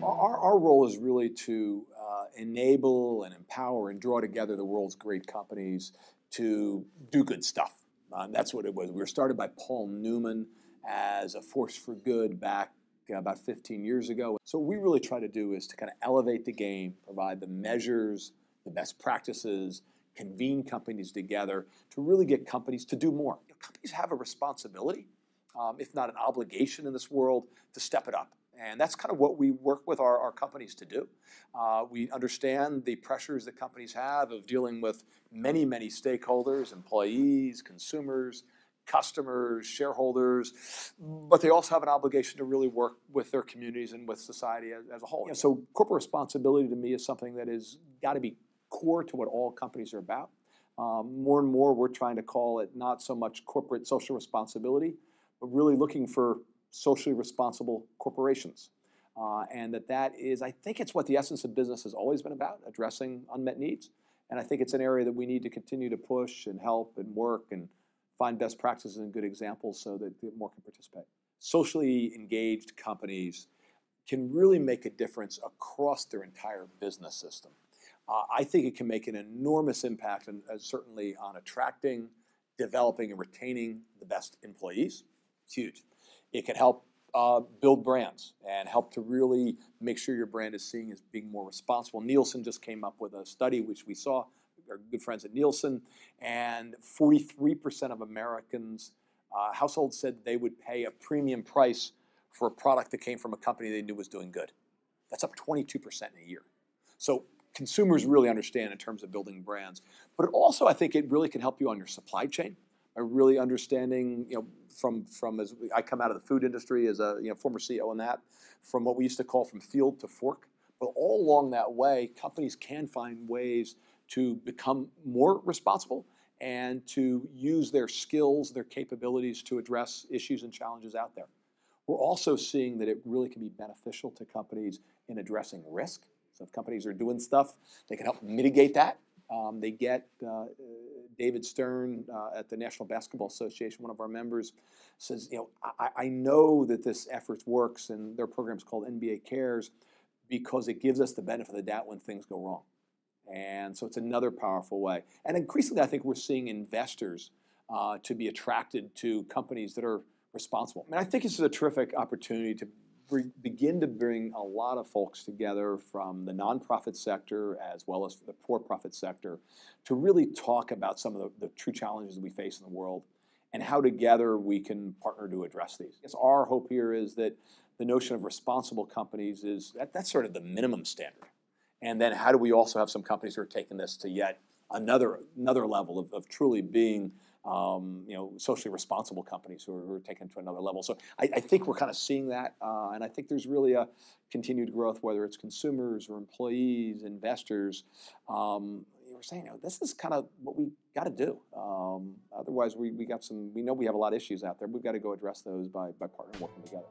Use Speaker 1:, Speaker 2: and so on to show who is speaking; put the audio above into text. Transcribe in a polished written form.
Speaker 1: Our role is really to enable and empower and draw together the world's great companies to do good stuff. That's what it was. We were started by Paul Newman as a force for good back about 15 years ago. So what we really try to do is to kind of elevate the game, provide the measures, the best practices, convene companies together to really get companies to do more. Companies have a responsibility, if not an obligation in this world, to step it up. And that's kind of what we work with our companies to do. We understand the pressures that companies have of dealing with many, many stakeholders, employees, consumers, customers, shareholders, but they also have an obligation to really work with their communities and with society as a whole. So corporate responsibility to me is something that has got to be core to what all companies are about. More and more, we're trying to call it not so much corporate social responsibility, but really looking for socially responsible corporations. And that is, I think it's what the essence of business has always been about, addressing unmet needs. And I think it's an area that we need to continue to push and help and work and find best practices and good examples so that more can participate. Socially engaged companies can really make a difference across their entire business system. I think it can make an enormous impact, and certainly on attracting, developing, and retaining the best employees. It's huge. It can help build brands and help to really make sure your brand is seen as being more responsible. Nielsen just came up with a study, which we saw, our good friends at Nielsen, and 43% of Americans, households said they would pay a premium price for a product that came from a company they knew was doing good. That's up 22% in a year. So consumers really understand in terms of building brands. But also, I think it really can help you on your supply chain by really understanding, from as I come out of the food industry as a former CEO in that, from what we used to call from field to fork. But all along that way, companies can find ways to become more responsible and to use their skills, their capabilities to address issues and challenges out there. We're also seeing that it really can be beneficial to companies in addressing risk. So if companies are doing stuff, they can help mitigate that. They get David Stern at the National Basketball Association, one of our members, says, I know that this effort works, and their program's called NBA Cares, because it gives us the benefit of the doubt when things go wrong. And so it's another powerful way. And increasingly, I think we're seeing investors to be attracted to companies that are responsible. I think it's a terrific opportunity to begin to bring a lot of folks together from the nonprofit sector as well as the for-profit sector to really talk about some of the true challenges that we face in the world and how together we can partner to address these. Yes, our hope here is that the notion of responsible companies that's sort of the minimum standard. And then how do we also have some companies who are taking this to yet another level of truly being socially responsible companies who are taken to another level. So I think we're kind of seeing that, and I think there's really a continued growth, whether it's consumers or employees, investors. We're saying, this is kind of what we got to do. Otherwise, we know we have a lot of issues out there. We've got to go address those by partnering, working together.